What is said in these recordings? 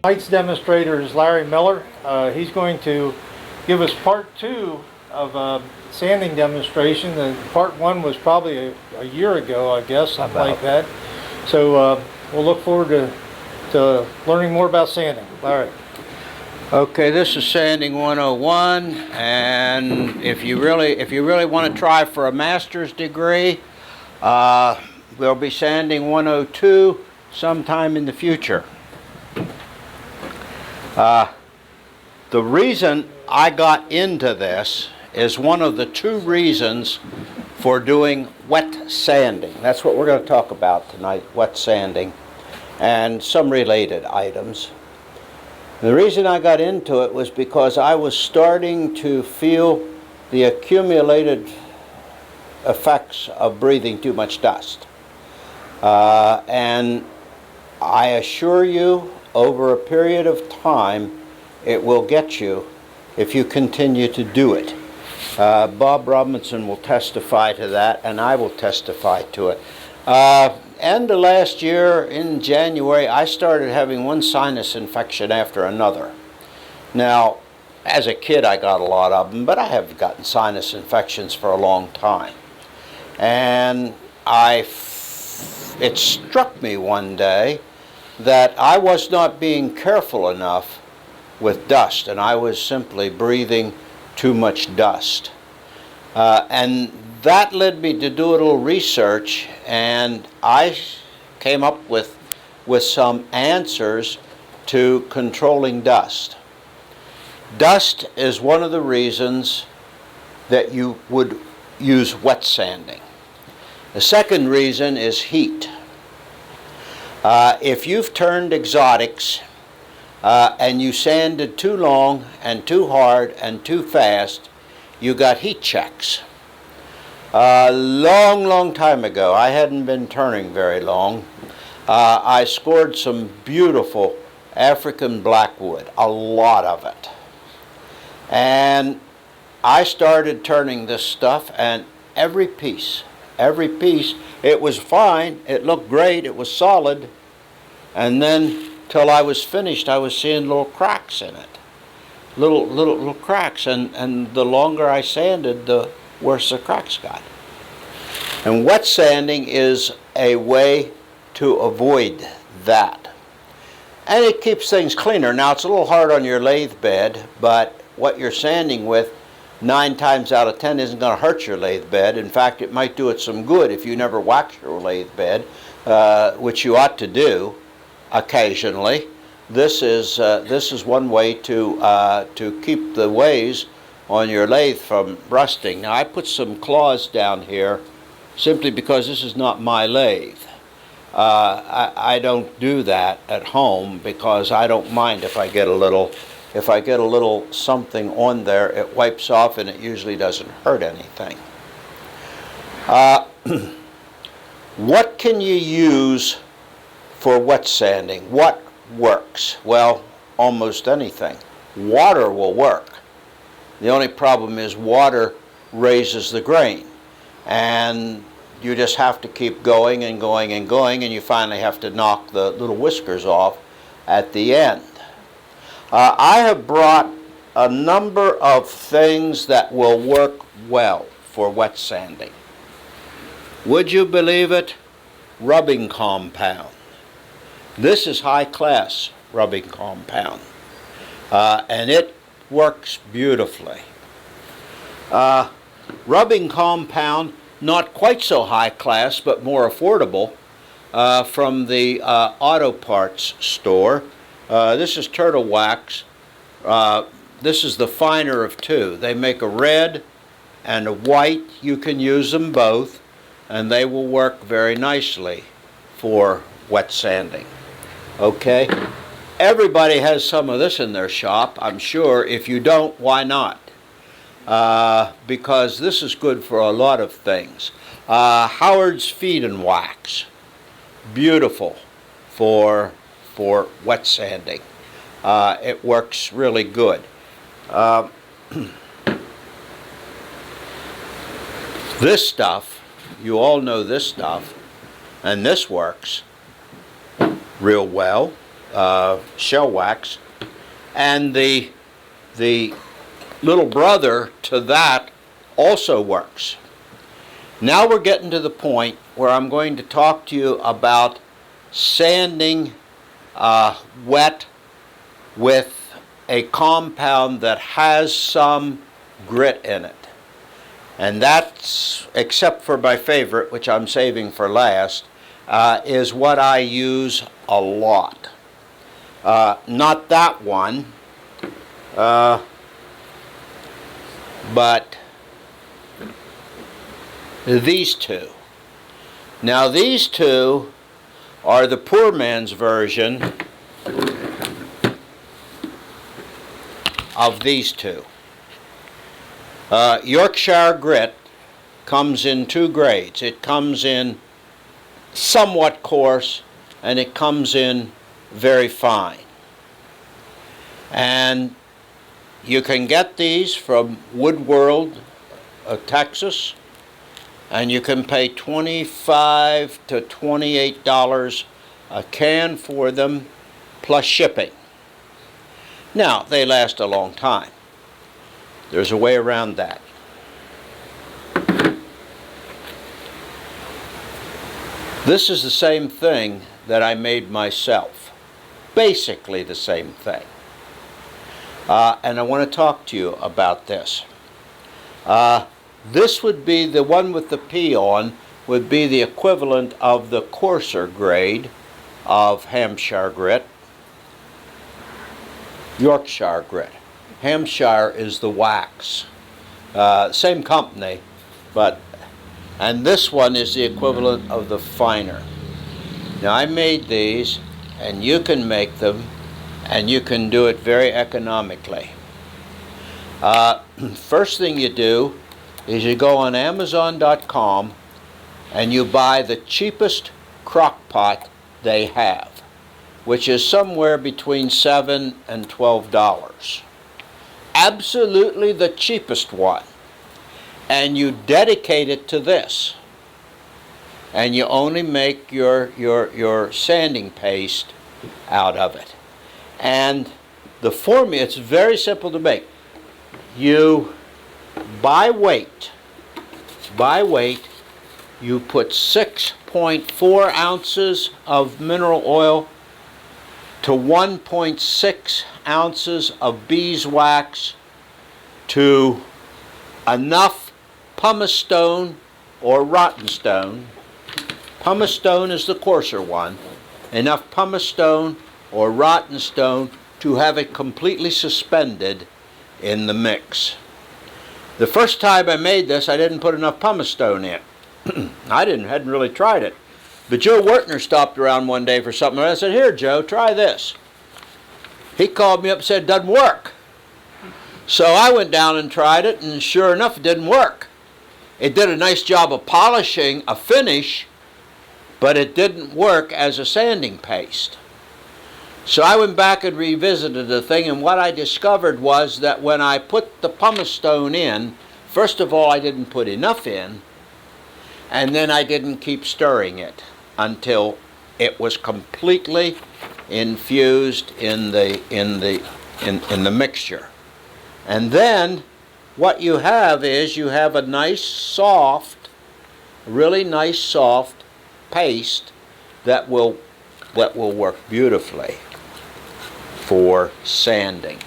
heights demonstrator is Larry Miller. He's going to give us part 2 of a sanding demonstration. Part 1 was probably a year ago, I guess, something like that. So we'll look forward to learning more about sanding. Larry. Okay, this is Sanding 101, and if you really want to try for a master's degree, we'll be Sanding 102 sometime in the future. The reason I got into this is one of the 2 reasons for doing wet sanding. That's what we're going to talk about tonight, wet sanding, and some related items. The reason I got into it was because I was starting to feel the accumulated effects of breathing too much dust. And I assure you, over a period of time, it will get you if you continue to do it. Bob Robinson will testify to that, and I will testify to it. End of last year, in January, I started having one sinus infection after another. Now, as a kid, I got a lot of them, but I have gotten sinus infections for a long time. And it struck me one day that I was not being careful enough with dust, and I was simply breathing too much dust. And that led me to do a little research, and I came up with some answers to controlling dust. Dust is one of the reasons that you would use wet sanding. The second reason is heat. If you've turned exotics and you sanded too long and too hard and too fast, you got heat checks. A long time ago, I hadn't been turning very long, I scored some beautiful African blackwood, a lot of it. And I started turning this stuff, and every piece, it was fine, it looked great, it was solid, and then till I was finished, I was seeing little cracks in it. Little cracks, and the longer I sanded, the worse the cracks got. And wet sanding is a way to avoid that. And it keeps things cleaner. Now, it's a little hard on your lathe bed, but what you're sanding with 9 times out of 10 isn't going to hurt your lathe bed. In fact, it might do it some good if you never wax your lathe bed, which you ought to do occasionally. This is one way to keep the ways on your lathe from rusting. Now, I put some claws down here simply because this is not my lathe. I don't do that at home because I don't mind if I get a little something on there. It wipes off and it usually doesn't hurt anything. What can you use for wet sanding? What works? Well, almost anything. Water will work. The only problem is water raises the grain, and you just have to keep going and going and going, and you finally have to knock the little whiskers off at the end. I have brought a number of things that will work well for wet sanding. Would you believe it? Rubbing compound. This is high-class rubbing compound, and it works beautifully. Rubbing compound, not quite so high-class, but more affordable, from the auto parts store. This is turtle wax. This is the finer of 2. They make a red and a white. You can use them both, and they will work very nicely for wet sanding. Okay? Everybody has some of this in their shop, I'm sure. If you don't, why not? Because this is good for a lot of things. Howard's Feed and Wax. Beautiful for wet sanding. It works really good. This stuff, you all know this stuff, and this works real well. shell wax, and the little brother to that also works. Now we're getting to the point where I'm going to talk to you about sanding wet with a compound that has some grit in it. And that's, except for my favorite, which I'm saving for last, is what I use a lot. Not that one, but these two. Now these two are the poor man's version of these two. Yorkshire grit comes in two grades. It comes in somewhat coarse and it comes in very fine. And you can get these from Wood World, Texas, and you can pay $25 to $28 a can for them plus shipping. Now, they last a long time. There's a way around that. This is the same thing that I made myself. Basically the same thing. And I want to talk to you about this. This would be, the one with the P on, would be the equivalent of the coarser grade of Hampshire grit. Yorkshire grit. Hampshire is the wax. Same company, and this one is the equivalent of the finer. Now I made these, and you can make them, and you can do it very economically. First thing you do is you go on Amazon.com and you buy the cheapest crock pot they have, which is somewhere between $7 and $12. Absolutely the cheapest one. And you dedicate it to this. And you only make your sanding paste out of it. And the formula, it's very simple to make. You, by weight, you put 6.4 ounces of mineral oil to 1.6 ounces of beeswax to enough pumice stone or rotten stone. Pumice stone is the coarser one. Enough pumice stone or rotten stone to have it completely suspended in the mix. The first time I made this, I didn't put enough pumice stone in. I hadn't really tried it. But Joe Wertner stopped around one day for something, and I said, "Here, Joe, try this." He called me up and said, "It doesn't work." So I went down and tried it, and sure enough, it didn't work. It did a nice job of polishing a finish, but it didn't work as a sanding paste. So I went back and revisited the thing, and what I discovered was that when I put the pumice stone in, first of all, I didn't put enough in, and then I didn't keep stirring it until it was completely infused in the mixture. And then what you have is you have a nice soft, really nice soft paste that will work beautifully for sanding.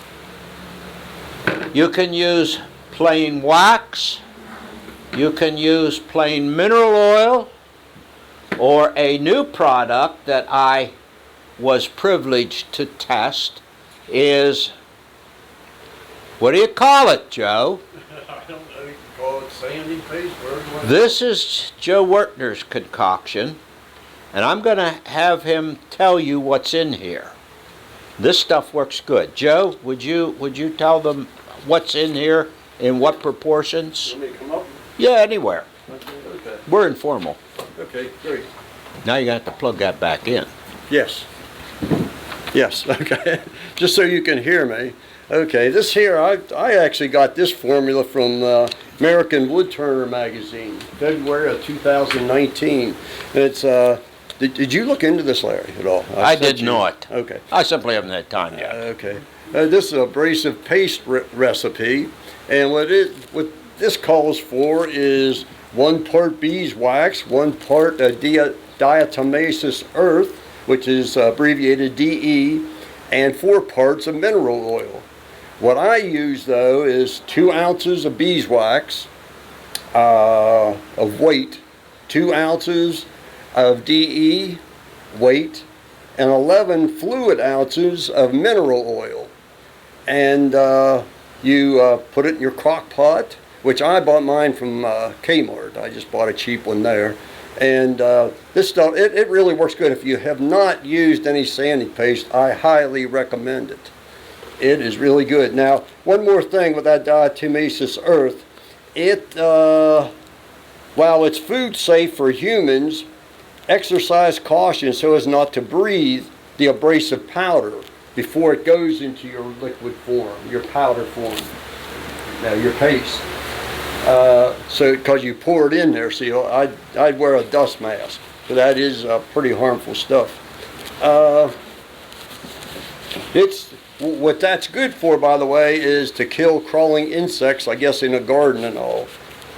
You can use plain wax, you can use plain mineral oil, or a new product that I was privileged to test is, what do you call it, Joe? I don't know, you can call it sanding paste, whatever. This is Joe Wertner's concoction, and I'm going to have him tell you what's in here. This stuff works good. Joe, would you tell them what's in here, in what proportions? Want me to come up? Yeah, anywhere. Okay. We're informal. Okay, great. Now you're going to have to plug that back in. Yes. Yes, okay. Just so you can hear me. Okay, this here, I actually got this formula from American Wood Turner magazine, February of 2019. And it's Did you look into this, Larry, at all? I sent did you- not. Okay. I simply haven't had time yet. Okay. This is an abrasive paste recipe, and what this calls for is 1 part beeswax, 1 part diatomaceous earth, which is abbreviated DE, and 4 parts of mineral oil. What I use, though, is 2 ounces of beeswax of weight, 2 ounces of DE weight, and 11 fluid ounces of mineral oil. And you put it in your crock pot, which I bought mine from Kmart. I just bought a cheap one there. And this stuff, it really works good. If you have not used any sanding paste, I highly recommend it. It is really good. Now, one more thing with that diatomaceous earth, while it's food safe for humans, exercise caution so as not to breathe the abrasive powder before it goes into your liquid form, your powder form, your paste. So, because you pour it in there, so I'd wear a dust mask. So that is pretty harmful stuff. What that's good for, by the way, is to kill crawling insects, I guess, in a garden and all.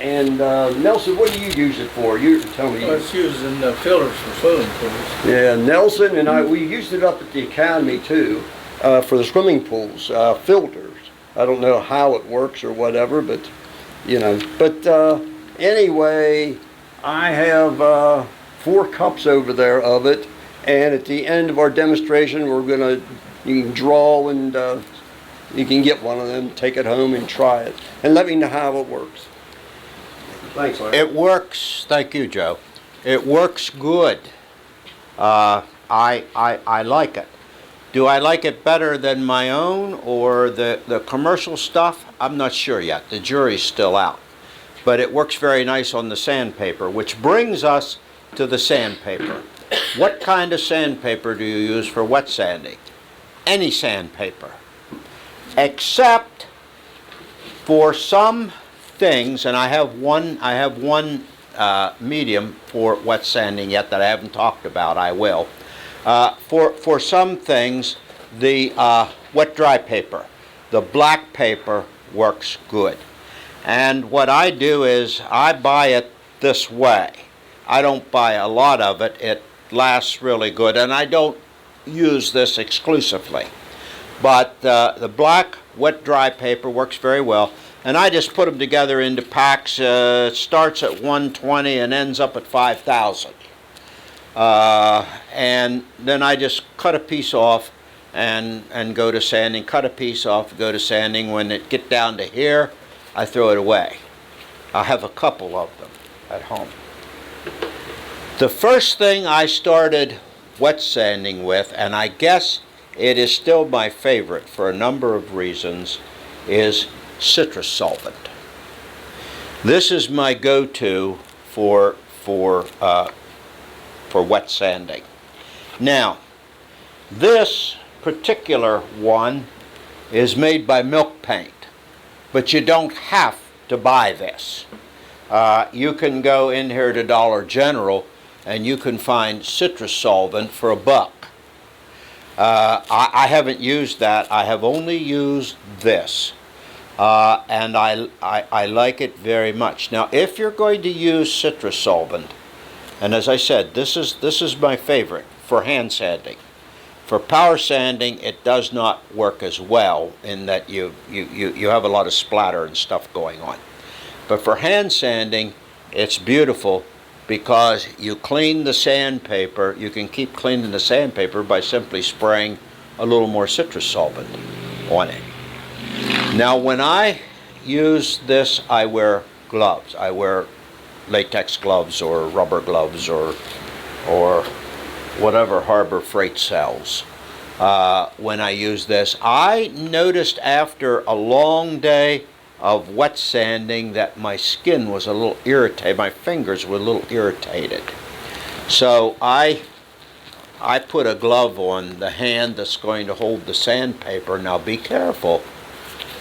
And Nelson, what do you use it for? You tell me. Well, it's used in filters for swimming pools. Yeah, Nelson and we used it up at the academy too, for the swimming pools, filters. I don't know how it works or whatever, but you know. But anyway, I have 4 cups over there of it, and at the end of our demonstration, you can draw and you can get one of them, take it home and try it, and let me know how it works. Thanks, Larry. It works. Thank you, Joe. It works good. I like it. Do I like it better than my own or the commercial stuff? I'm not sure yet. The jury's still out. But it works very nice on the sandpaper, which brings us to the sandpaper. What kind of sandpaper do you use for wet sanding? Any sandpaper. Except for some things, and I have one medium for wet sanding yet that I haven't talked about. I will. For some things, the wet dry paper, the black paper works good. And what I do is I buy it this way. I don't buy a lot of it. It lasts really good, and I don't use this exclusively. But the black wet dry paper works very well. And I just put them together into packs. It starts at 120 and ends up at 5,000. And then I just cut a piece off and go to sanding. Cut a piece off, go to sanding. When it get down to here, I throw it away. I have a couple of them at home. The first thing I started wet sanding with, and I guess it is still my favorite for a number of reasons, is citrus solvent. This is my go-to for wet sanding. Now, this particular one is made by Milk Paint, but you don't have to buy this. You can go in here to Dollar General and you can find citrus solvent for $1. I haven't used that. I have only used this. And I like it very much. Now, if you're going to use citrus solvent, and as I said, this is my favorite for hand sanding. For power sanding, it does not work as well in that you have a lot of splatter and stuff going on. But for hand sanding, it's beautiful because you clean the sandpaper. You can keep cleaning the sandpaper by simply spraying a little more citrus solvent on it. Now, when I use this, I wear gloves. I wear latex gloves or rubber gloves or whatever Harbor Freight sells. When I use this, I noticed after a long day of wet sanding that my skin was a little irritated. My fingers were a little irritated. So I put a glove on the hand that's going to hold the sandpaper. Now, be careful.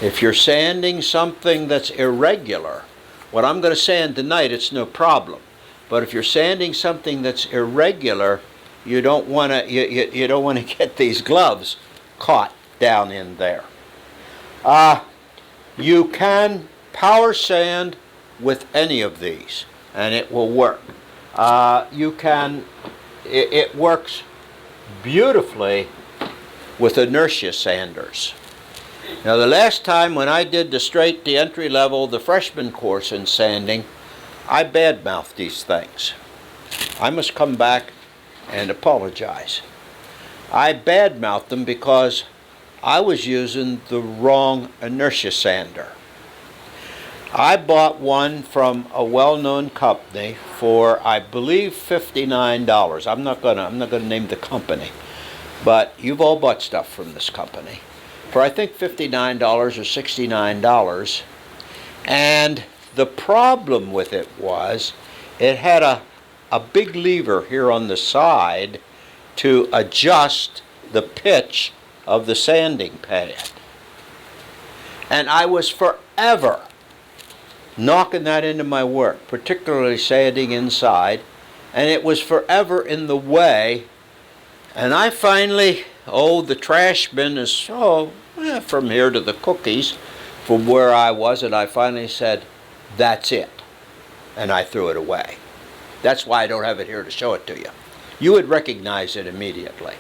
If you're sanding something that's irregular, what I'm going to sand tonight, it's no problem. But if you're sanding something that's irregular, you don't want to you don't want to get these gloves caught down in there. You can power sand with any of these, and it will work. It works beautifully with inertia sanders. Now, the last time when I did the entry level, the freshman course in sanding, I badmouthed these things. I must come back and apologize. I badmouthed them because I was using the wrong inertia sander. I bought one from a well-known company for, I believe, $59. I'm not gonna name the company, but you've all bought stuff from this company for I think $59 or $69. And the problem with it was it had a big lever here on the side to adjust the pitch of the sanding pad. And I was forever knocking that into my work, particularly sanding inside, and it was forever in the way. And I finally, the trash bin is from here to the cookies from where I was, and I finally said, that's it. And I threw it away. That's why I don't have it here to show it to you. You would recognize it immediately.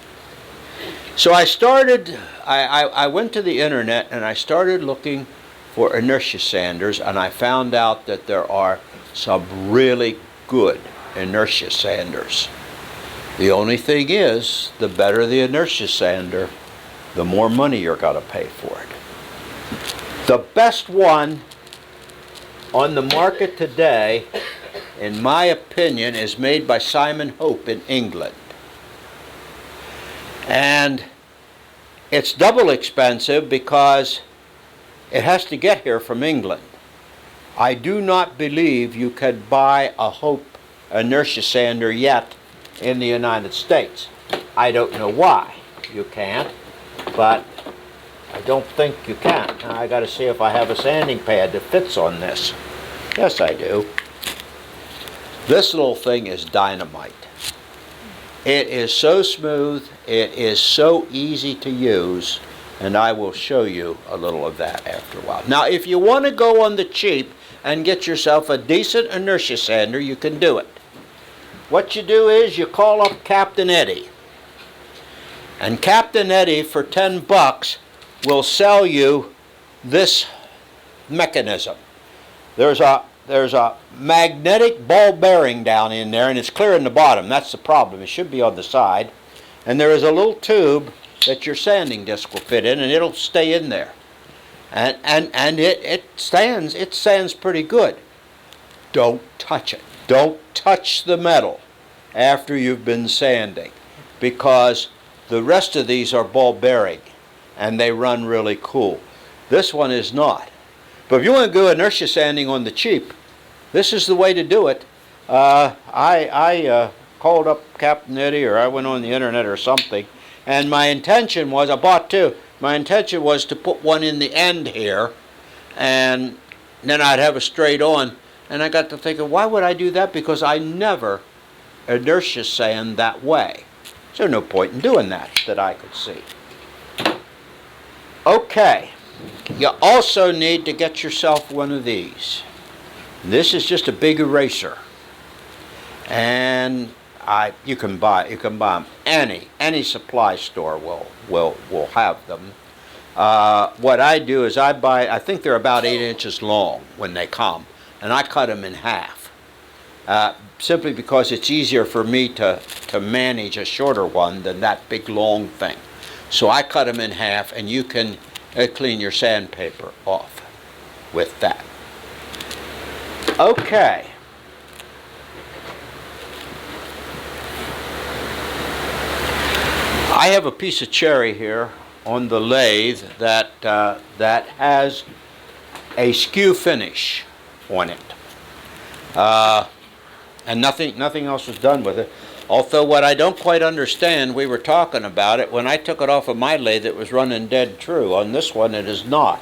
So I went to the internet and I started looking for inertia sanders, and I found out that there are some really good inertia sanders. The only thing is, the better the inertia sander, the more money you're going to pay for it. The best one on the market today, in my opinion, is made by Simon Hope in England. And it's double expensive because it has to get here from England. I do not believe you could buy a Hope inertia sander yet in the United States. I don't know why you can't, but I don't think you can. Now I got to see if I have a sanding pad that fits on this. Yes, I do. This little thing is dynamite. It is so smooth, it is so easy to use, and I will show you a little of that after a while. Now, if you want to go on the cheap and get yourself a decent inertia sander, you can do it. What you do is you call up Captain Eddie. And Captain Eddie, for $10, will sell you this mechanism. There's a magnetic ball bearing down in there, and it's clear in the bottom. That's the problem. It should be on the side. And there is a little tube that your sanding disc will fit in, and it'll stay in there. And it stands pretty good. Don't touch it. Don't touch the metal after you've been sanding, because the rest of these are ball bearing and they run really cool. This one is not. But if you want to go inertia sanding on the cheap, this is the way to do it. I called up Captain Eddie, or I went on the internet or something, and my intention was, I bought two. My intention was to put one in the end here, and then I'd have a straight on. And I got to thinking, why would I do that? Because I never inertia sand that way. So no point in doing that I could see. Okay, you also need to get yourself one of these. This is just a big eraser, and you can buy them. Any supply store will have them. What I do is I think they're about 8 inches long when they come, and I cut them in half. Simply because it's easier for me to manage a shorter one than that big long thing. So I cut them in half, and you can clean your sandpaper off with that. Okay. I have a piece of cherry here on the lathe that has a skew finish on it. And nothing else was done with it. Although what I don't quite understand, we were talking about it, when I took it off of my lathe, it was running dead true. On this one, it is not.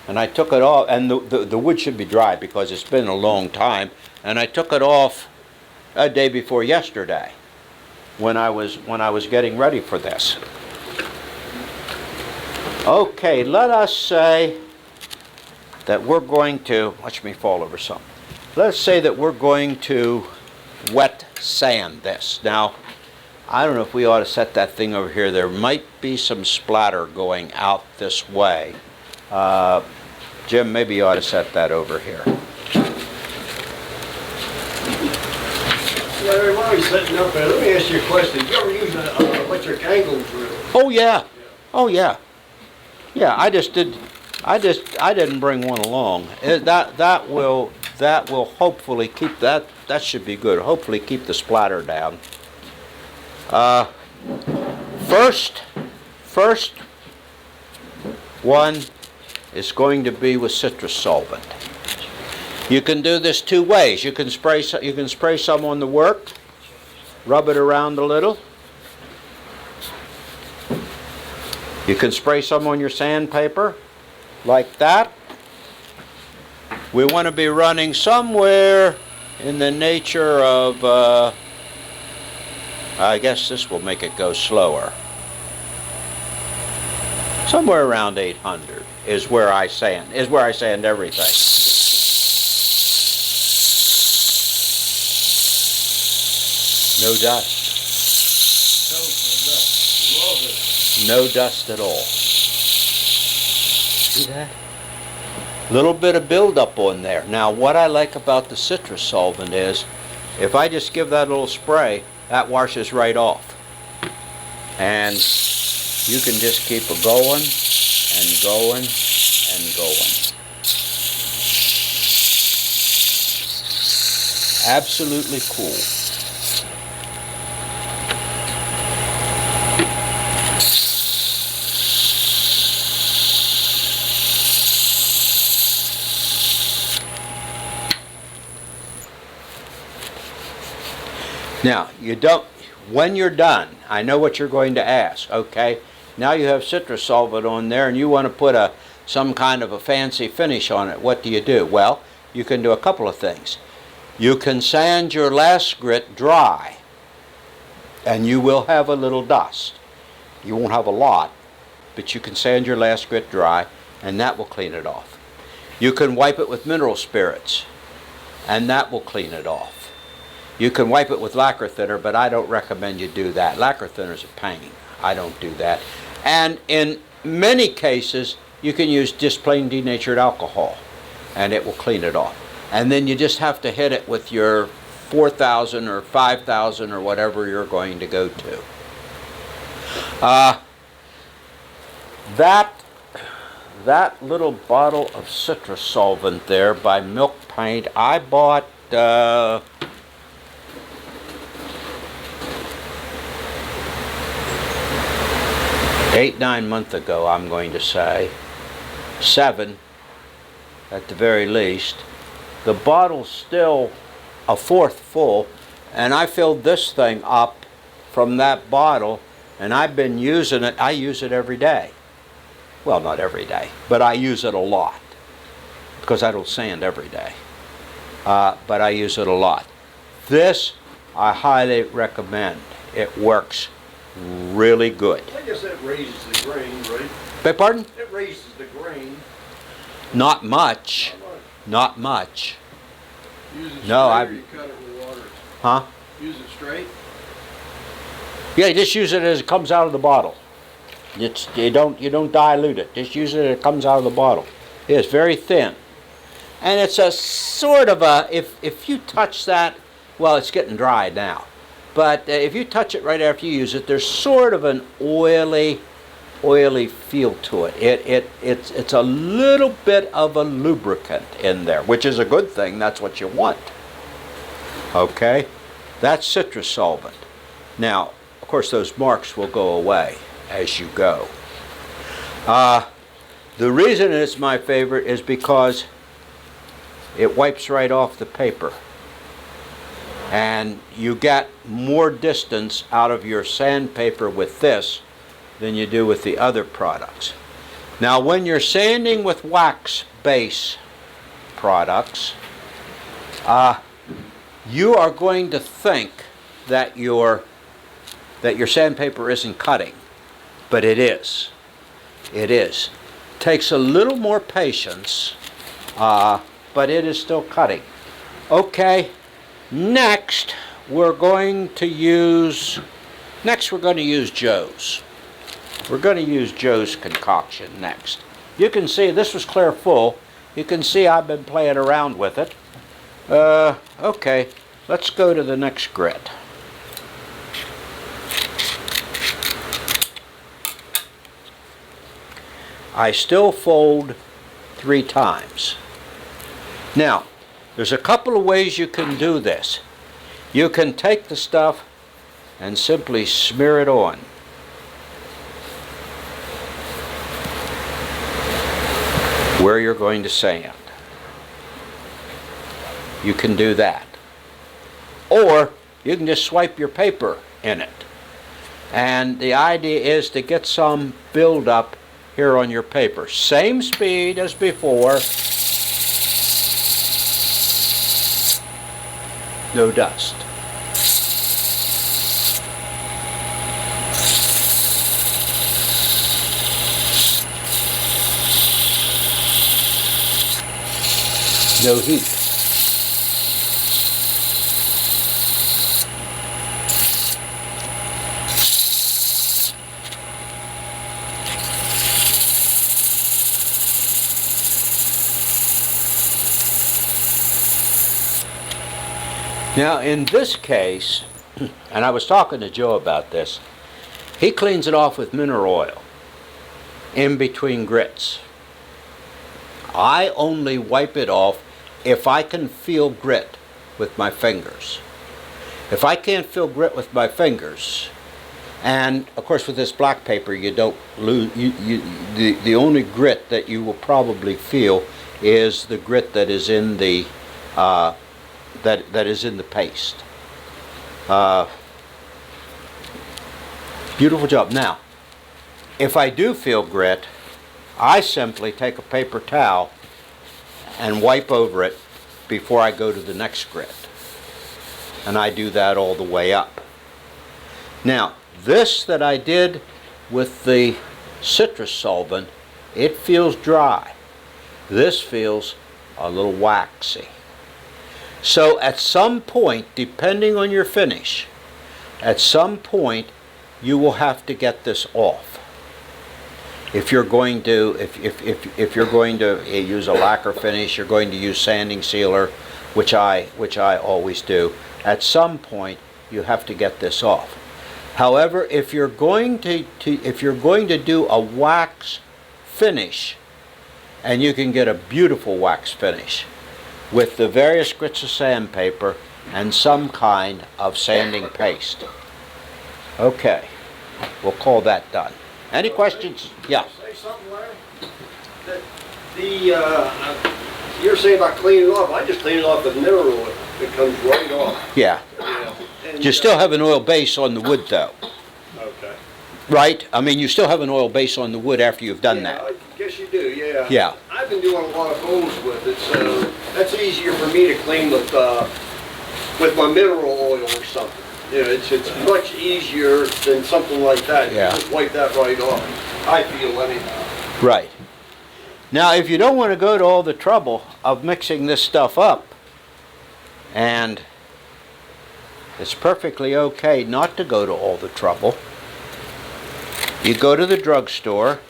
And I took it off, and the wood should be dry because it's been a long time, and I took it off a day before yesterday. when I was getting ready for this. Okay, let us say that we're going to, watch me fall over some. Let's say that we're going to wet sand this. Now, I don't know if we ought to set that thing over here. There might be some splatter going out this way. Jim, maybe you ought to set that over here. Larry, while he's setting up there, let me ask you a question. Did you ever use an electric angle drill? Oh yeah. Oh yeah. Yeah, I didn't bring one along. That will hopefully keep that should be good. Hopefully keep the splatter down. First one is going to be with citrus solvent. You can do this two ways. You can spray some on the work, rub it around a little. You can spray some on your sandpaper, like that. We want to be running somewhere in the nature of, I guess this will make it go slower. Somewhere around 800 is where I sand everything. No dust. Love it. No dust at all. See that? Little bit of buildup on there. Now, what I like about the citrus solvent is, if I just give that a little spray, that washes right off. And you can just keep it going and going and going. Absolutely cool. Now, when you're done, I know what you're going to ask, okay? Now you have citrus solvent on there and you want to put some kind of a fancy finish on it. What do? Well, you can do a couple of things. You can sand your last grit dry and you will have a little dust. You won't have a lot, but you can sand your last grit dry and that will clean it off. You can wipe it with mineral spirits and that will clean it off. You can wipe it with lacquer thinner, but I don't recommend you do that. Lacquer thinner is a pain. I don't do that. And in many cases, you can use just plain denatured alcohol, and it will clean it off. And then you just have to hit it with your 4,000 or 5,000 or whatever you're going to go to. That little bottle of citrus solvent there by Milk Paint, I bought 8-9 months ago, I'm going to say. 7 at the very least. The bottle's still a fourth full, and I filled this thing up from that bottle, and I've been using it. I use it every day. Well, not every day, but I use it a lot because I don't sand every day. But I use it a lot. This I highly recommend. It works really good. I guess that raises the grain, right? Beg pardon? It raises the grain. Not much. Not much. Use it No, straight I've- or you cut it with water? Huh? Use it straight? Yeah, just use it as it comes out of the bottle. You don't dilute it. Just use it as it comes out of the bottle. It's very thin. And it's a sort of a, if you touch that, well, it's getting dry now. But if you touch it right after you use it, there's sort of an oily feel to it. It's a little bit of a lubricant in there, which is a good thing. That's what you want. Okay? That's citrus solvent. Now, of course, those marks will go away as you go. The reason it's my favorite is because it wipes right off the paper. And you get more distance out of your sandpaper with this than you do with the other products. Now, when you're sanding with wax base products, you are going to think that you're that your sandpaper isn't cutting, but it is. It is. Takes a little more patience, but it is still cutting. Okay, next we're going to use Joe's. We're going to use Joe's concoction next. You can see this was clear full. You can see I've been playing around with it. Okay, let's go to the next grit. I still fold 3 times. Now, there's a couple of ways you can do this. You can take the stuff and simply smear it on. Where you're going to sand. You can do that. Or you can just swipe your paper in it. And the idea is to get some buildup here on your paper. Same speed as before. No dust. No heat. Now in this case, and I was talking to Joe about this, he cleans it off with mineral oil in between grits. I only wipe it off if I can feel grit with my fingers. If I can't feel grit with my fingers, and of course with this black paper you don't lose, the only grit that you will probably feel is the grit that is in the that is in the paste. Beautiful job. Now, if I do feel grit, I simply take a paper towel and wipe over it before I go to the next grit. And I do that all the way up. Now, this that I did with the citrus solvent, it feels dry. This feels a little waxy. So at some point, depending on your finish, at some point you will have to get this off. If you're going to, if you're going to use a lacquer finish, you're going to use sanding sealer, which I always do. At some point, you have to get this off. However, if you're going to do a wax finish, and you can get a beautiful wax finish with the various grits of sandpaper and some kind of sanding paste. Okay, we'll call that done. Any questions? Yeah. Say something, Larry? You're saying about cleaning it off. I just clean it off with mineral oil. It comes right off. Yeah. And, You still have an oil base on the wood though, Okay. right? I mean, you still have an oil base on the wood after you've done Yeah, that. I guess you do, yeah. Yeah. I've been doing a lot of holes with it, so that's easier for me to clean with my mineral oil or something. You know, it's much easier than something like that. Yeah. You just wipe that right off. I feel anyhow. Right. Now, if you don't want to go to all the trouble of mixing this stuff up, and it's perfectly okay not to go to all the trouble, you go to the drugstore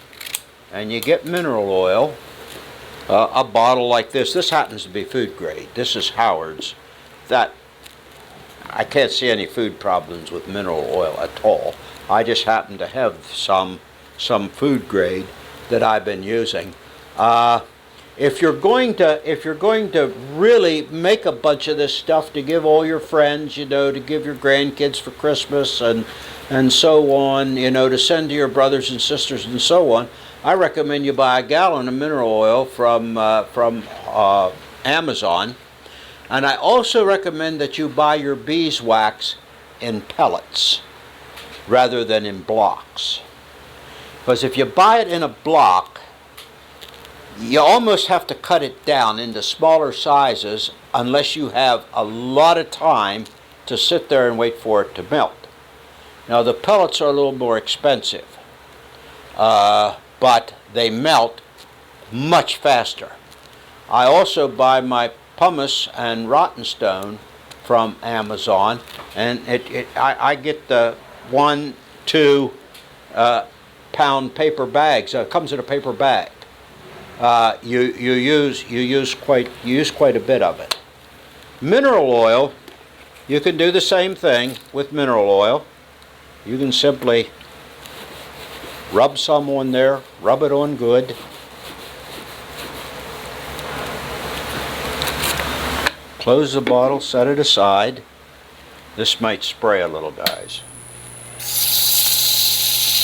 and you get mineral oil, a bottle like this. This happens to be food grade. This is Howard's. That I can't see any food problems with mineral oil at all. I just happen to have some food grade that I've been using. If you're going to really make a bunch of this stuff to give all your friends, you know, to give your grandkids for Christmas and so on, you know, to send to your brothers and sisters and so on, I recommend you buy a gallon of mineral oil from Amazon. And I also recommend that you buy your beeswax in pellets rather than in blocks. Because if you buy it in a block, you almost have to cut it down into smaller sizes unless you have a lot of time to sit there and wait for it to melt. Now the pellets are a little more expensive, but they melt much faster. I also buy my pumice and rotten stone from Amazon, and I get the 1-2 pound paper bags. It comes in a paper bag. You use quite a bit of it. Mineral oil, you can do the same thing with mineral oil. You can simply rub some on there, rub it on good. Close the bottle, set it aside. This might spray a little, guys.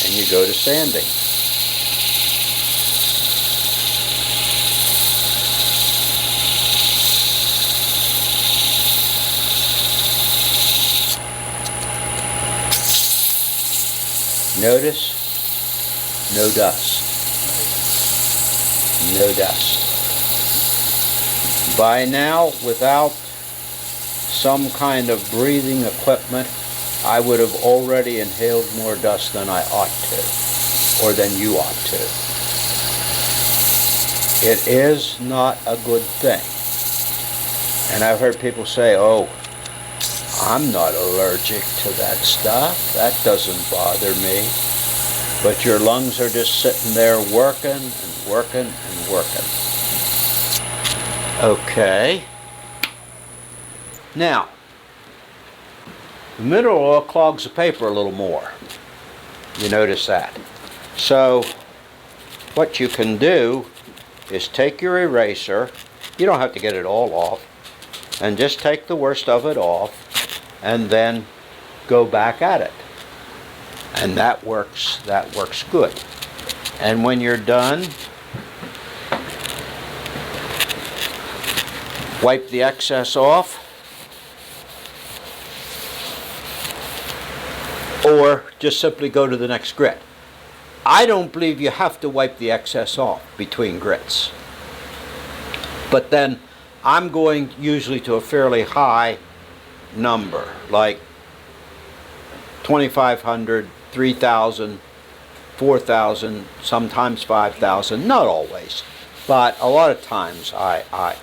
And you go to sanding. Notice, no dust. No dust. By now, without some kind of breathing equipment, I would have already inhaled more dust than I ought to, or than you ought to. It is not a good thing. And I've heard people say, oh, I'm not allergic to that stuff. That doesn't bother me. But your lungs are just sitting there working and working and working. Okay. Now, the mineral oil clogs the paper a little more. You notice that. So, what you can do is take your eraser. You don't have to get it all off. And just take the worst of it off. And then go back at it. And that works good. And when you're done, wipe the excess off, or just simply go to the next grit. I don't believe you have to wipe the excess off between grits. But then I'm going usually to a fairly high number, like 2,500, 3,000, 4,000, sometimes 5,000, not always, but a lot of times I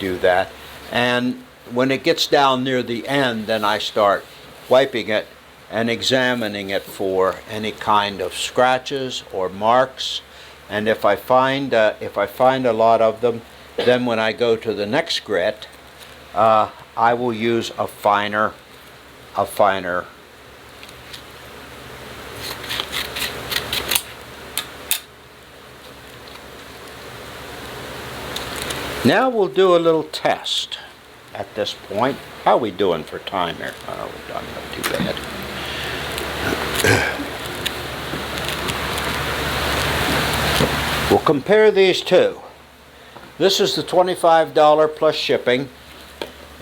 do that. And when it gets down near the end, then I start wiping it and examining it for any kind of scratches or marks. And if I find a lot of them, then when I go to the next grit, I will use a finer. Now we'll do a little test at this point. How are we doing for time here? Oh, we're done, not too bad. We'll compare these two. This is the $25 plus shipping.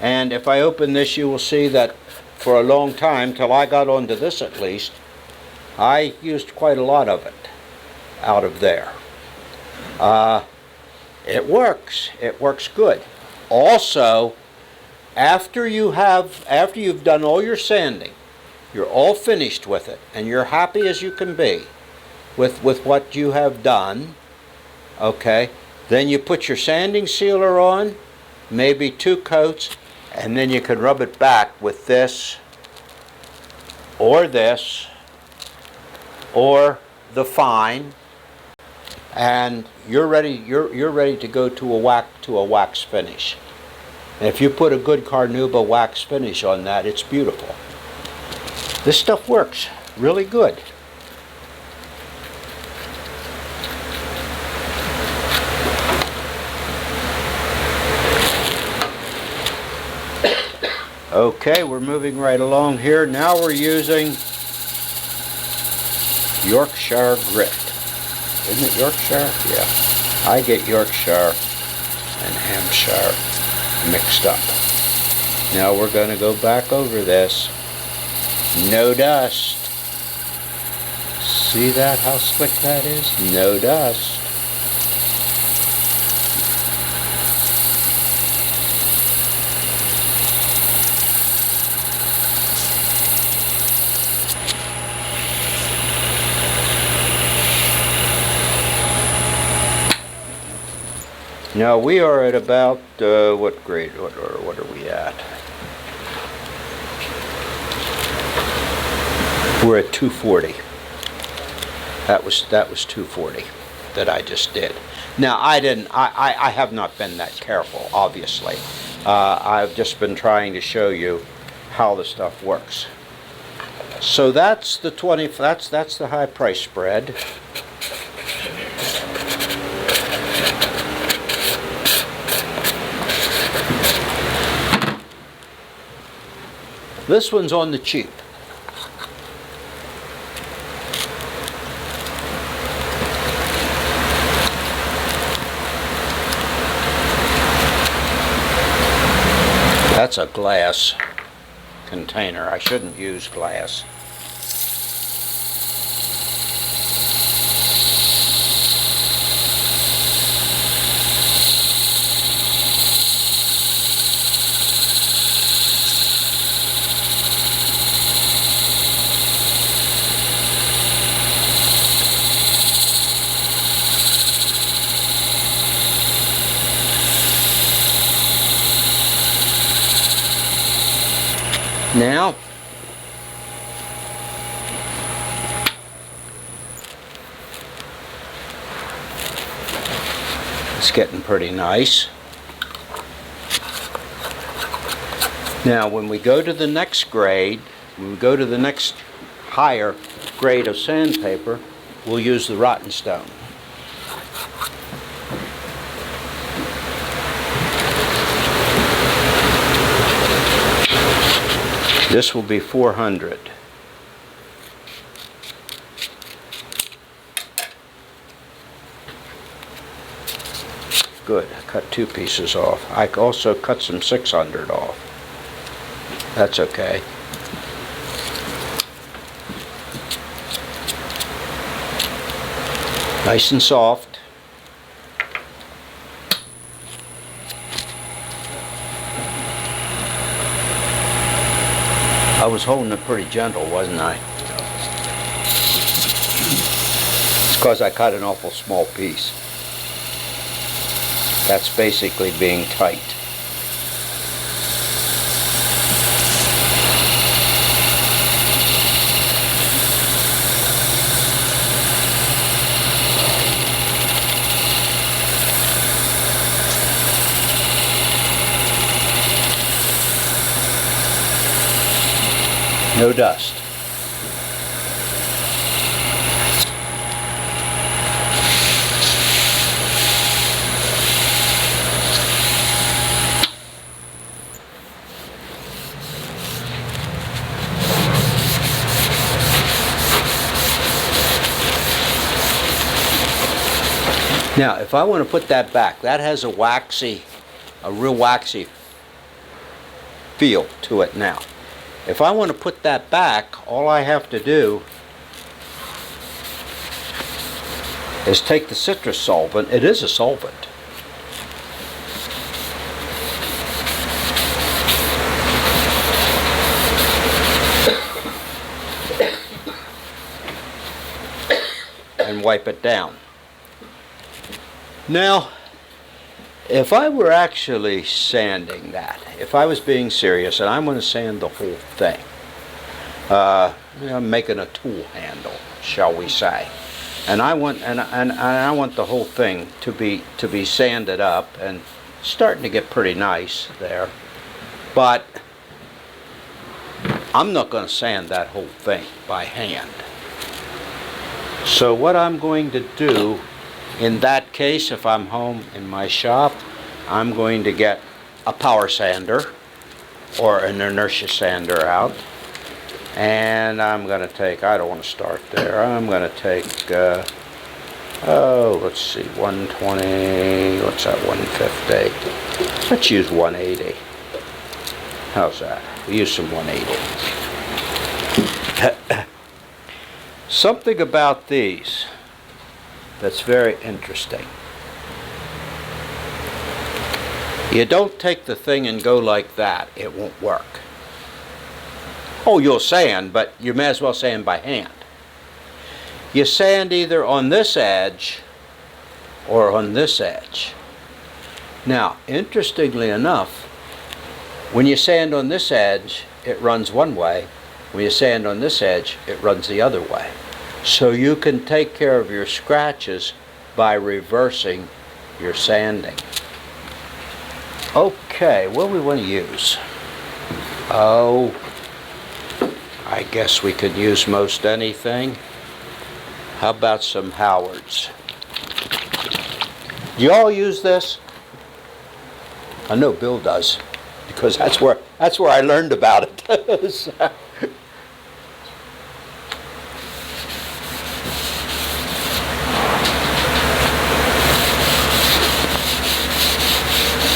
And if I open this, you will see that for a long time, till I got onto this at least, I used quite a lot of it out of there. It works good. Also, after you've done all your sanding, you're all finished with it, and you're happy as you can be with what you have done, okay, then you put your sanding sealer on, maybe 2 coats, and then you can rub it back with this, or the fine, and you're ready to go to a wax finish. And if you put a good Carnauba wax finish on that, it's beautiful. This stuff works really good. Okay, we're moving right along here. Now we're using Yorkshire grit. Isn't it Yorkshire? Yeah. I get Yorkshire and Hampshire mixed up. Now we're going to go back over this. No dust. See that, how slick that is? No dust. Now we are at about, what grade, what are we at? We're at 240. That was 240 that I just did. Now I have not been that careful, obviously. I've just been trying to show you how the stuff works. So that's the that's the high price spread. This one's on the cheap. That's a glass container. I shouldn't use glass. Now, it's getting pretty nice. Now, when we go to the next grade, when we go to the next higher grade of sandpaper, we'll use the rotten stone. This will be 400. Good, I cut 2 pieces off. I also cut some 600 off. That's okay. Nice and soft. I was holding it pretty gentle, wasn't I? It's because I cut an awful small piece. That's basically being tight. No dust. Now, if I want to put that back, that has a real waxy feel to it now. If I want to put that back, all I have to do is take the citrus solvent. It is a solvent. And wipe it down. Now, if I were actually sanding that, if I was being serious and I'm going to sand the whole thing, I'm making a tool handle, shall we say, and I want I want the whole thing to be sanded up and starting to get pretty nice there, but I'm not going to sand that whole thing by hand. So what I'm going to do in that case, if I'm home in my shop, I'm going to get a power sander or an Inertia sander out, and I'm going to take, I don't want to start there, I'm going to take, let's see, 120, what's that, 150? Let's use 180. How's that? We use some 180. Something about these that's very interesting. You don't take the thing and go like that, it won't work. Oh, you'll sand, but you may as well sand by hand. You sand either on this edge or on this edge. Now, interestingly enough, when you sand on this edge, it runs one way. When you sand on this edge, it runs the other way. So you can take care of your scratches by reversing your sanding. Okay, what do we want to use? Oh, I guess we could use most anything. How about some Howards? Do you all use this? I know Bill does, because that's where I learned about it. So.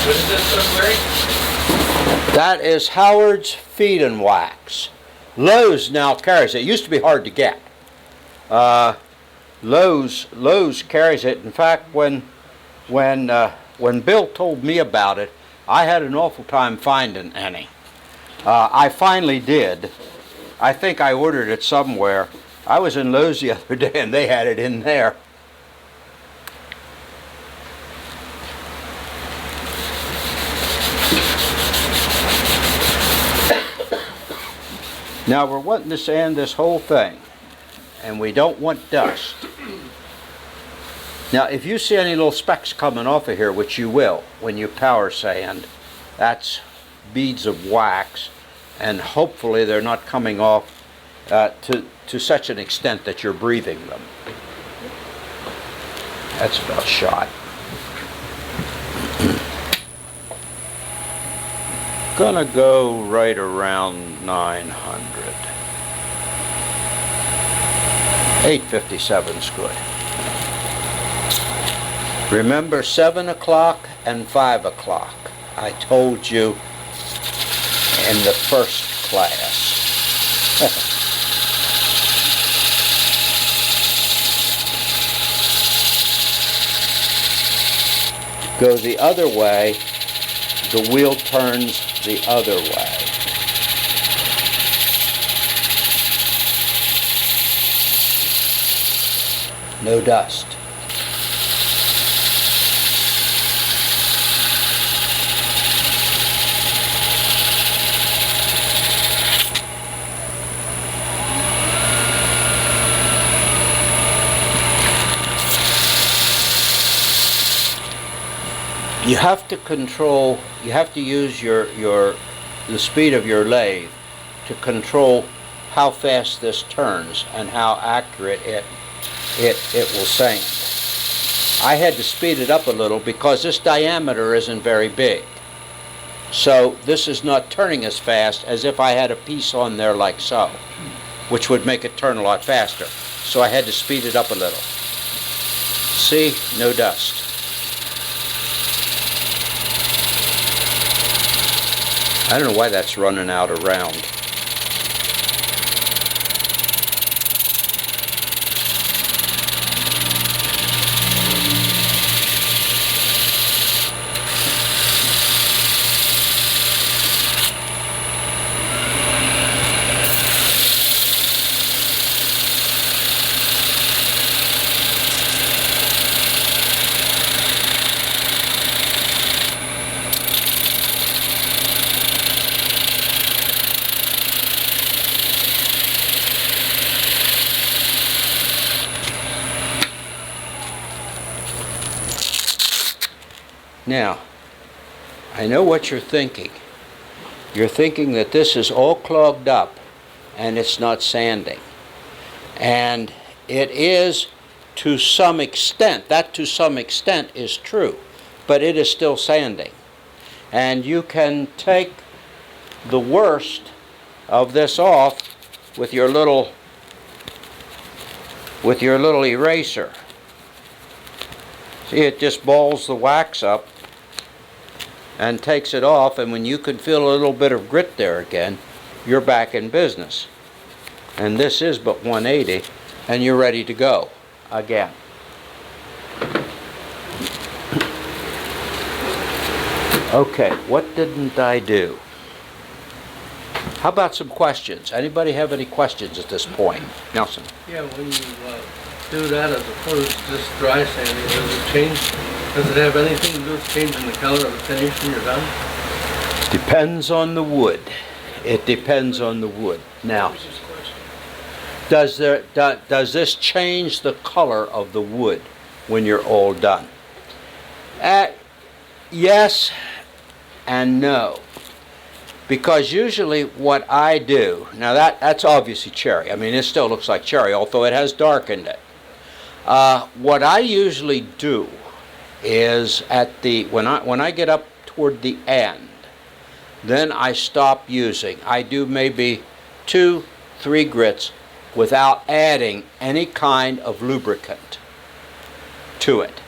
What is this stuff, Larry? That is Howard's Feed and Wax. Lowe's now carries it. It used to be hard to get. Lowe's carries it. In fact, when Bill told me about it, I had an awful time finding any. I finally did. I think I ordered it somewhere. I was in Lowe's the other day and they had it in there. Now we're wanting to sand this whole thing, and we don't want dust. Now if you see any little specks coming off of here, which you will when you power sand, that's beads of wax, and hopefully they're not coming off to such an extent that you're breathing them. That's about shot. Gonna go right around 900. 857's good. Remember 7 o'clock and 5 o'clock. I told you in the first class. Go the other way, the wheel turns the other way. No dust. You have to control, you have to use the speed of your lathe to control how fast this turns and how accurate it will sand. I had to speed it up a little because this diameter isn't very big. So this is not turning as fast as if I had a piece on there like so, which would make it turn a lot faster. So I had to speed it up a little. See, no dust. I don't know why that's running out around. Now, I know what you're thinking. You're thinking that this is all clogged up and it's not sanding. And it is to some extent. That to some extent is true, but it is still sanding. And you can take the worst of this off with your little eraser. See, it just balls the wax up and takes it off, and when you can feel a little bit of grit there again, you're back in business. And this is but 180, and you're ready to go again. Okay, what didn't I do? How about some questions? Anybody have any questions at this point? Nelson? Yeah, when you do that as opposed to just dry sanding, does it change Does it have anything to do with changing the color of the finish when you're done? Depends on the wood. It depends on the wood. Now, does this change the color of the wood when you're all done? Yes and no. Because usually what I do, now that's obviously cherry. I mean, it still looks like cherry, although it has darkened it. What I usually do is when I get up toward the end, then I stop using. I do maybe 2-3 grits without adding any kind of lubricant to it.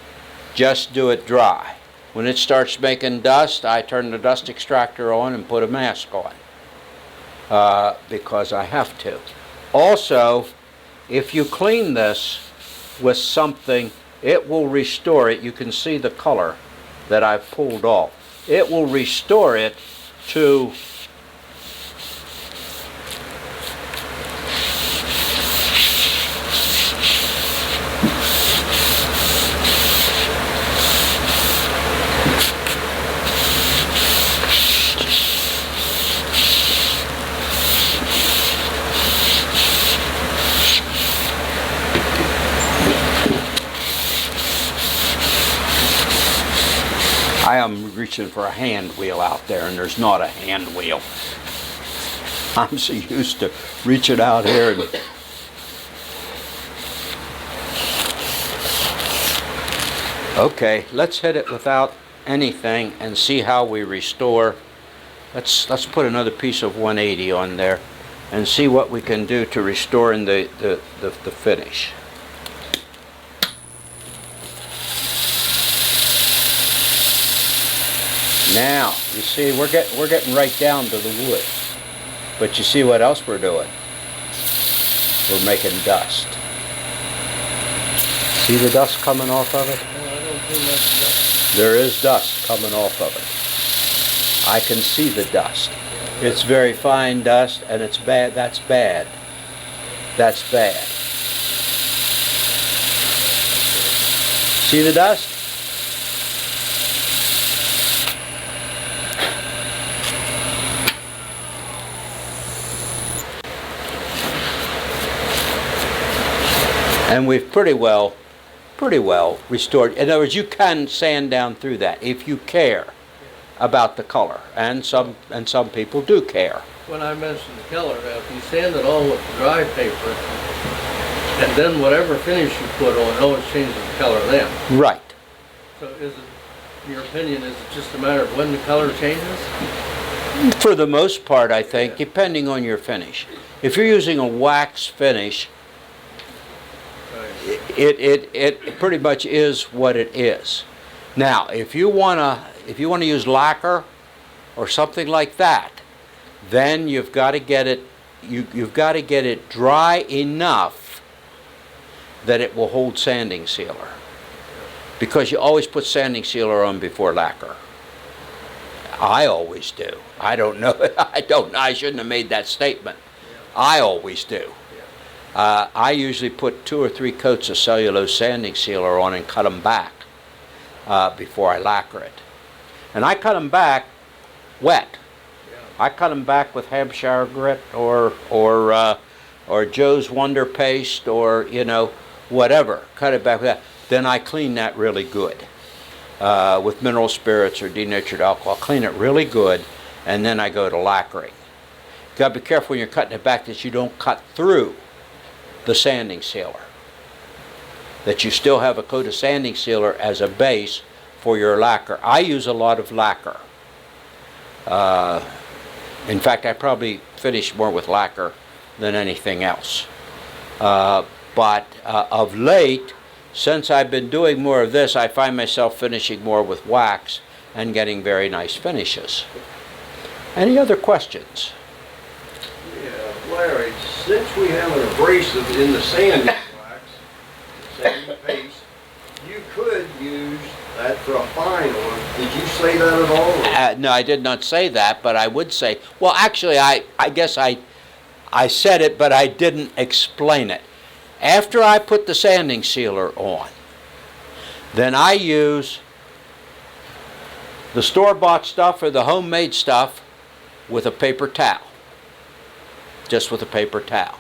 Just do it dry. When it starts making dust, I turn the dust extractor on and put a mask on because I have to. Also, if you clean this with something, it will restore it. You can see the color that I've pulled off. It will restore it to I am reaching for a hand wheel out there, and there's not a hand wheel. I'm so used to reaching out here and okay, let's hit it without anything and see how we restore. Let's put another piece of 180 on there and see what we can do to restore in the finish. Now, you see, we're getting right down to the wood. But you see what else we're doing? We're making dust. See the dust coming off of it? No, I don't think that's dust. There is dust coming off of it. I can see the dust. It's very fine dust, and it's bad. That's bad. That's bad. See the dust? And we've pretty well restored. In other words, you can sand down through that if you care about the color, and some people do care. When I mentioned the color, if you sand it all with dry paper, and then whatever finish you put on, it always changes the color then. Right. So is it, in your opinion, is it just a matter of when the color changes? For the most part, I think, depending on your finish. If you're using a wax finish, it pretty much is what it is. Now, if you wanna use lacquer or something like that, then you've got to get it dry enough that it will hold sanding sealer. Because you always put sanding sealer on before lacquer. I always do. I don't know. I shouldn't have made that statement. I always do. I usually put 2 or 3 coats of cellulose sanding sealer on and cut them back before I lacquer it. And I cut them back wet. I cut them back with Hampshire grit or Joe's Wonder Paste or whatever. Cut it back with that. Then I clean that really good with mineral spirits or denatured alcohol. Clean it really good, and then I go to lacquering. You got to be careful when you're cutting it back that you don't cut through the sanding sealer. That you still have a coat of sanding sealer as a base for your lacquer. I use a lot of lacquer. In fact, I probably finish more with lacquer than anything else. But of late, since I've been doing more of this, I find myself finishing more with wax and getting very nice finishes. Any other questions? Yeah, Larry, since we have an abrasive in the sanding wax, sanding paste, you could use that for a fine one. Did you say that at all? No, I did not say that, but I would say, well, actually, I guess I said it, but I didn't explain it. After I put the sanding sealer on, then I use the store-bought stuff or the homemade stuff with a paper towel. Just with a paper towel.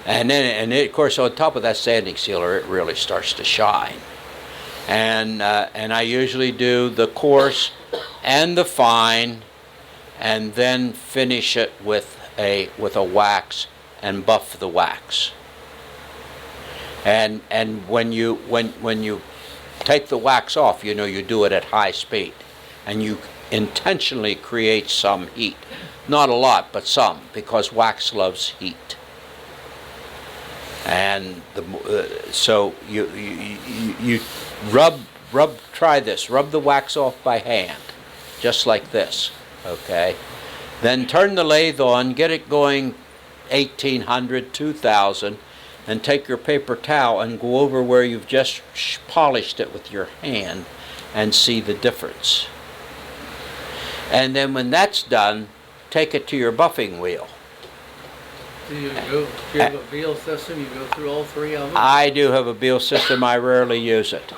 And then, of course, on top of that sanding sealer, it really starts to shine. And I usually do the coarse and the fine, and then finish it with a wax and buff the wax. And when you take the wax off, you know you do it at high speed, and you intentionally create some heat. Not a lot, but some, because wax loves heat. And so you try this. Rub the wax off by hand, just like this. Okay. Then turn the lathe on, get it going 1800, 2000, and take your paper towel and go over where you've just polished it with your hand and see the difference. And then when that's done, take it to your buffing wheel. Do you have a Beal system? You go through all three of them? I do have a Beal system. I rarely use it.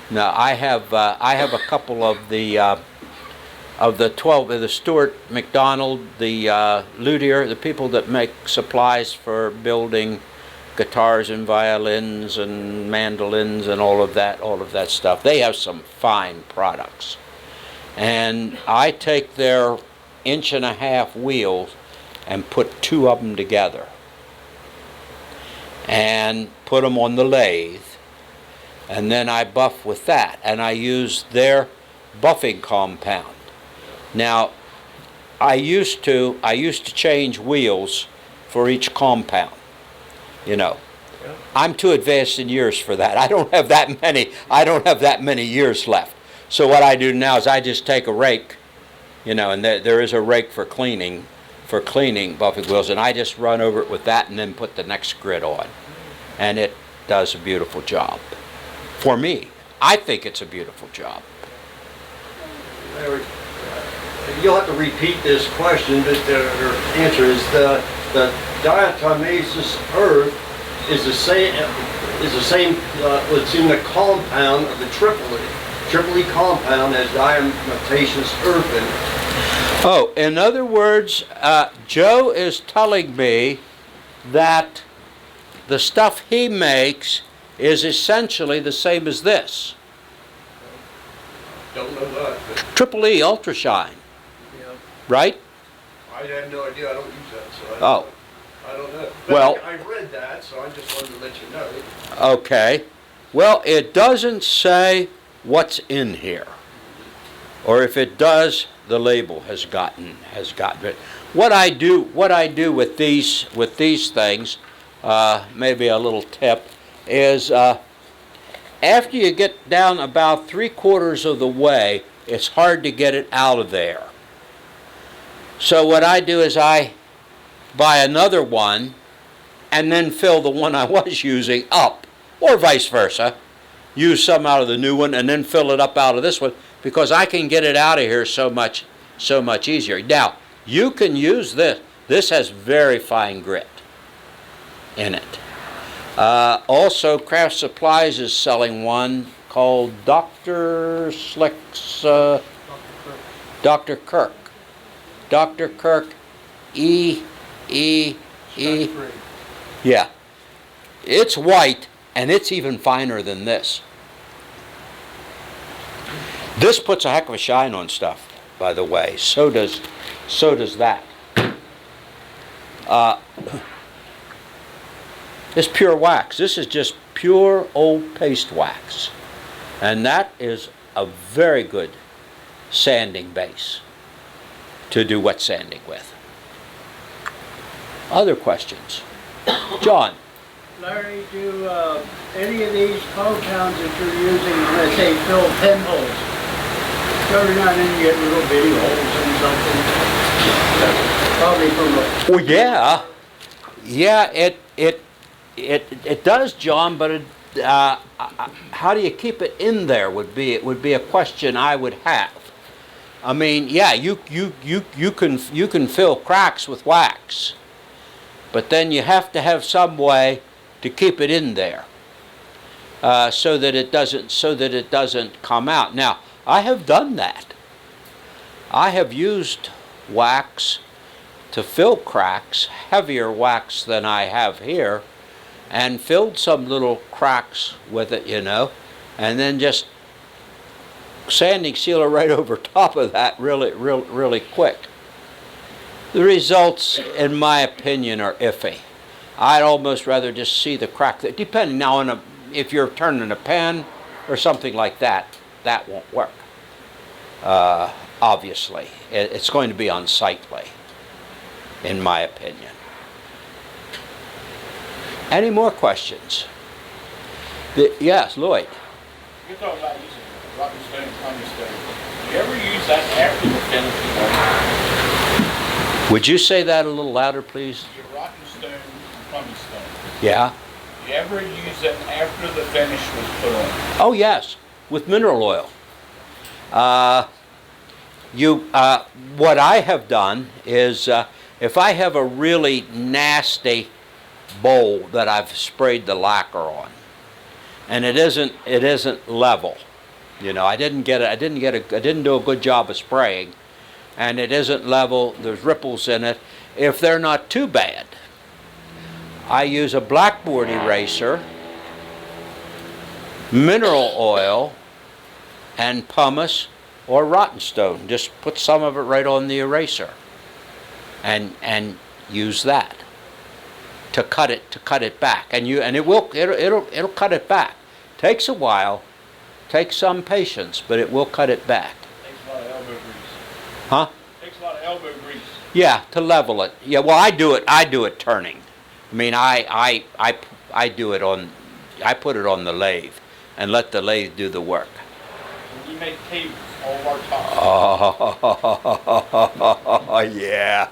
No, I have a couple of the 12 of the Stuart McDonald, the Luthier, the people that make supplies for building guitars and violins and mandolins and all of that stuff. They have some fine products. And I take their 1.5-inch wheels and put 2 of them together and put them on the lathe, and then I buff with that, and I use their buffing compound. Now, I used to change wheels for each compound, you know. Yeah. I'm too advanced in years for that. I don't have that many years left. So what I do now is I just take a rake, you know, and there is a rake for cleaning buffing wheels, and I just run over it with that and then put the next grit on. And it does a beautiful job. For me, I think it's a beautiful job. Larry, you'll have to repeat this question, but the answer is the diatomaceous earth is the same. What's in the compound of the triple E compound as diatomaceous earth in it. Oh, in other words, Joe is telling me that the stuff he makes is essentially the same as this. Don't know that. But Triple E Ultra Shine, Yeah. right? I have no idea. I don't use that, so Oh. I don't know. But Well- I read that, so I just wanted to let you know. Okay. Well, it doesn't say what's in here. Or if it does, the label has gotten it. What I do with these things, maybe a little tip, is after you get down about 3/4 of the way, it's hard to get it out of there. So what I do is I buy another one and then fill the one I was using up, or vice versa. Use some out of the new one and then fill it up out of this one, because I can get it out of here so much easier. Now, you can use this. This has very fine grit in it. Also, Craft Supplies is selling one called Dr. Slick's, Dr. Kirk. Dr. Kirk E. Yeah. It's white, and it's even finer than this. This puts a heck of a shine on stuff, by the way. So does that. It's pure wax. This is just pure old paste wax. And that is a very good sanding base to do wet sanding with. Other questions? John? Larry, do any of these compounds that you're using, let's say, fill pinholes? Every now and then you get little bitty holes in something. Probably from a... Well, yeah, it does, John. But how do you keep it in there? Would be a question I would have. I mean, yeah, you can fill cracks with wax, but then you have to have some way to keep it in there so that it doesn't come out. Now, I have done that. I have used wax to fill cracks, heavier wax than I have here, and filled some little cracks with it, you know, and then just sanding sealer right over top of that really quick. The results, in my opinion, are iffy. I'd almost rather just see the crack. Depending now on if you're turning a pen or something like that, that won't work. Obviously, it's going to be unsightly, in my opinion. Any more questions? Yes, Lloyd. You're talking about using rotten stone, plumbing stone. Do you ever use that after the finish? Would you say that a little louder, please? Your rotten stone, plumbing stone. Yeah. Do you ever use it after the finish was put on? Oh yes, with mineral oil. What I have done is if I have a really nasty bowl that I've sprayed the lacquer on, and it isn't level, you know, I didn't do a good job of spraying, and it isn't level. There's ripples in it. If they're not too bad, I use a blackboard eraser, mineral oil, and pumice or rotten stone. Just put some of it right on the eraser, and use that to cut it back, and it'll cut it back. Takes a while, takes some patience, but it will cut it back. Takes a lot of elbow grease. Huh? Takes a lot of elbow grease. Yeah, to level it. Yeah, well, I do it turning. I mean, I do it on, I put it on the lathe and let the lathe do the work. When you make tables, all of our tops. Oh, yeah.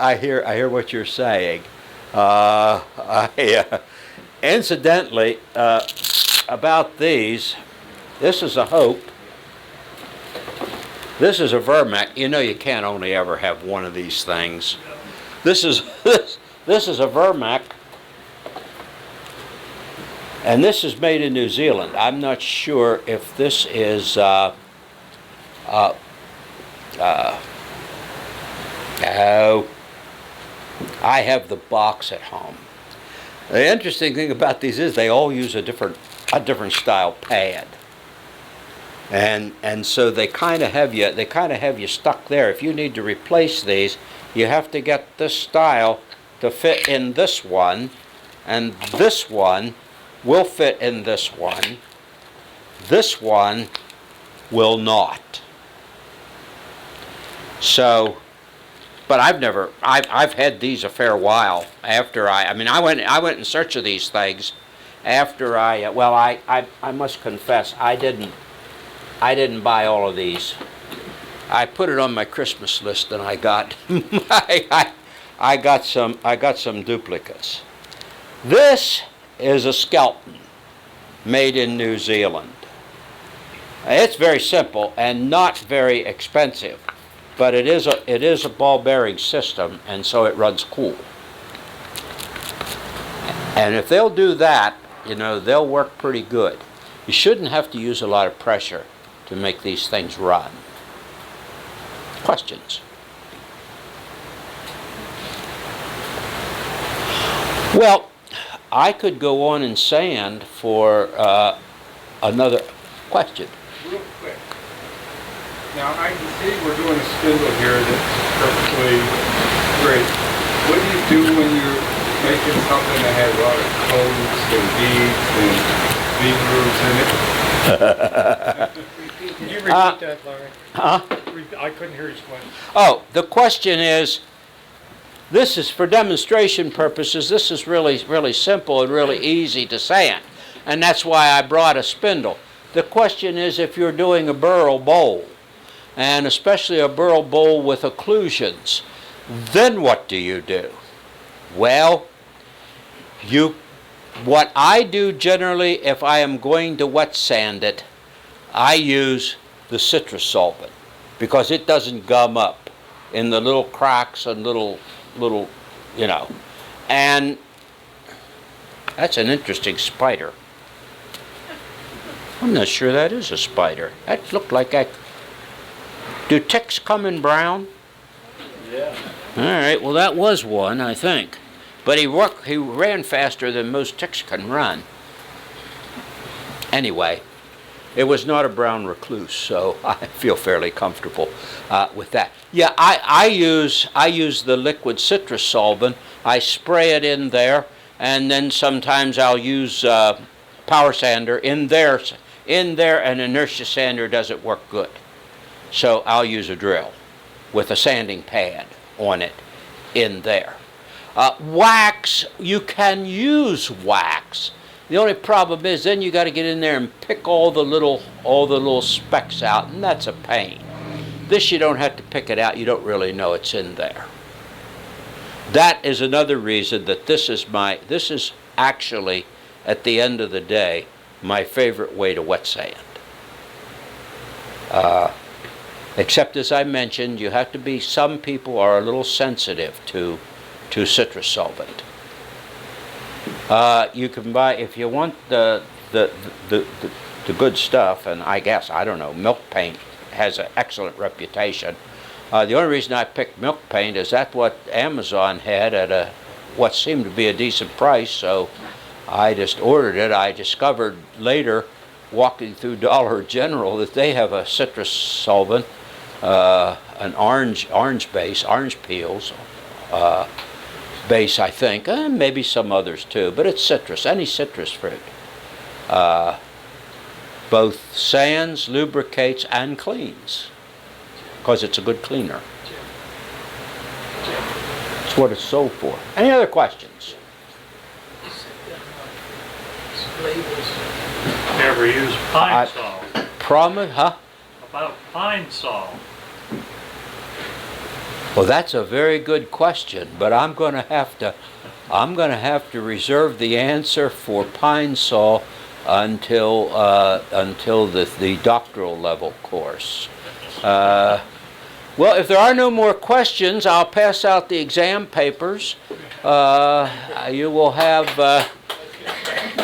I hear what you're saying. Incidentally, about these, this is a Hope. This is a Vermac. You know, you can't only ever have one of these things. This is a Vermac, and this is made in New Zealand. I'm not sure if this is oh, I have the box at home. The interesting thing about these is they all use a different style pad, and so they kind of have you stuck there. If you need to replace these, you have to get this style to fit in this one, and this one will fit in this one. This one will not. So, but I've had these a fair while after I went in search of these things after I must confess I didn't buy all of these. I put it on my Christmas list, and I got I got some duplicates. This is a Skelton made in New Zealand. It's very simple and not very expensive, but it is a ball bearing system, and so it runs cool. And if they'll do that, you know, they'll work pretty good. You shouldn't have to use a lot of pressure to make these things run. Questions? Well, I could go on and sand for another question. Real quick. Now, I can see we're doing a spindle here that's perfectly great. What do you do when you're making something that has a lot of codes and beads and bead grooves in it? Can you repeat that, Larry? Huh? I couldn't hear his question. Oh, the question is, this is for demonstration purposes, this is really simple and really easy to sand. And that's why I brought a spindle. The question is, if you're doing a burl bowl, and especially a burl bowl with occlusions, then what do you do? Well, what I do generally, if I am going to wet sand it, I use the citrus solvent, because it doesn't gum up in the little cracks and little, you know. And that's an interesting spider. I'm not sure that is a spider. That looked like a... Do ticks come in brown? Yeah. All right, well that was one, I think. But he ran faster than most ticks can run. Anyway, it was not a brown recluse, so I feel fairly comfortable with that. Yeah, I use the liquid citrus solvent. I spray it in there, and then sometimes I'll use power sander in there. In there, an inertia sander doesn't work good. So I'll use a drill with a sanding pad on it in there. Wax, you can use wax. The only problem is then you got to get in there and pick all the little specks out, and that's a pain. This you don't have to pick it out. You don't really know it's in there. That is another reason that this is actually, at the end of the day, my favorite way to wet sand. Except, as I mentioned, you have to be, some people are a little sensitive to citrus solvent. You can buy, if you want the good stuff, and I guess, I don't know, milk paint has an excellent reputation. The only reason I picked milk paint is that's what Amazon had at what seemed to be a decent price, so I just ordered it. I discovered later, walking through Dollar General, that they have a citrus solvent, an orange base, orange peels base, I think, and maybe some others too, but it's citrus, any citrus fruit. Both sands, lubricates, and cleans, because it's a good cleaner. It's what it's sold for. Any other questions? Ever use pine saw? Promise, huh? About pine saw. Well, that's a very good question, but I'm going to have to reserve the answer for pine saw until the doctoral level course. Well, if there are no more questions, I'll pass out the exam papers. You will have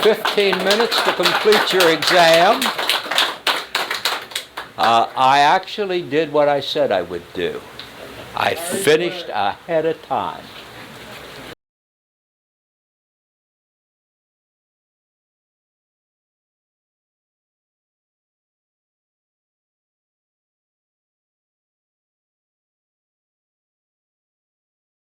15 minutes to complete your exam. I actually did what I said I would do. I finished ahead of time.